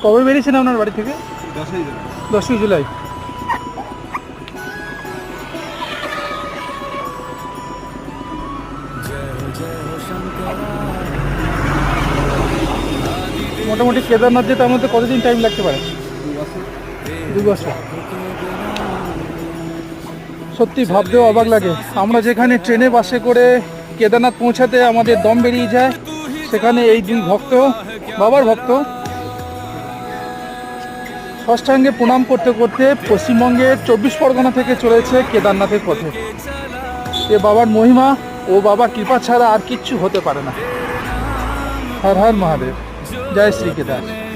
কবে বেরিয়েছেন আপনার বাড়ি থেকে? 10ই জুলাই। মোটামুটি কেদারনাথ যেতে আমাদের কতদিন টাইম লাগতে পারে? 2 বছর। সত্যি ভাবতেও অবাক লাগে, আমরা যেখানে ট্রেনে বাসে করে কেদারনাথ পৌঁছাতে আমাদের দম বেরিয়ে যায়, সেখানে এই দিন ভক্ত, বাবার ভক্ত, ষষ্ঠাঙ্গে প্রণাম করতে করতে পশ্চিমবঙ্গের 24 পরগনা থেকে চলেছে কেদারনাথের পথে। এ বাবার মহিমা ও বাবার কৃপা ছাড়া আর কিচ্ছু হতে পারে না। হর হর মহাদেব, জয় শ্রী কেদার।